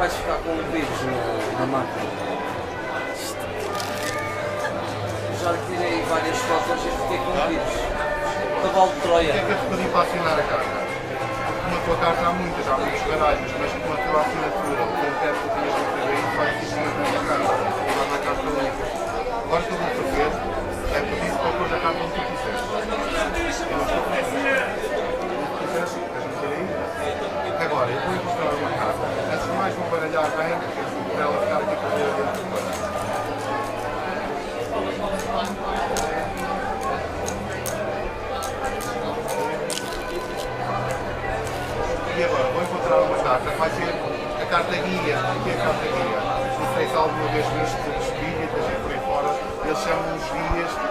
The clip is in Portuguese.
capaz de ficar com um vírus na máquina. Já tirei várias fotos e fiquei com um vírus. Cavalo de Troia. O que é que eu te pedi para assinar a carta? Porque na tua carta há muitos baralhos, mas com a tua assinatura, com o teto que tinhas de fazer isso, faz isso na tua carta. Lá na carta única. Agora o que eu vou fazer é pedir para pôr a carta onde tu quiseres. Eu não estou a fazer. Agora, eu vou encontrar uma carta. Antes de mais, vou baralhar bem, para ela ficar aqui para ver dentro do baralho. E agora, vou encontrar uma carta, vai ser a carta guia. O que é a carta guia? Não sei se alguma vez viste os espíritas e por aí fora, eles chamam os guias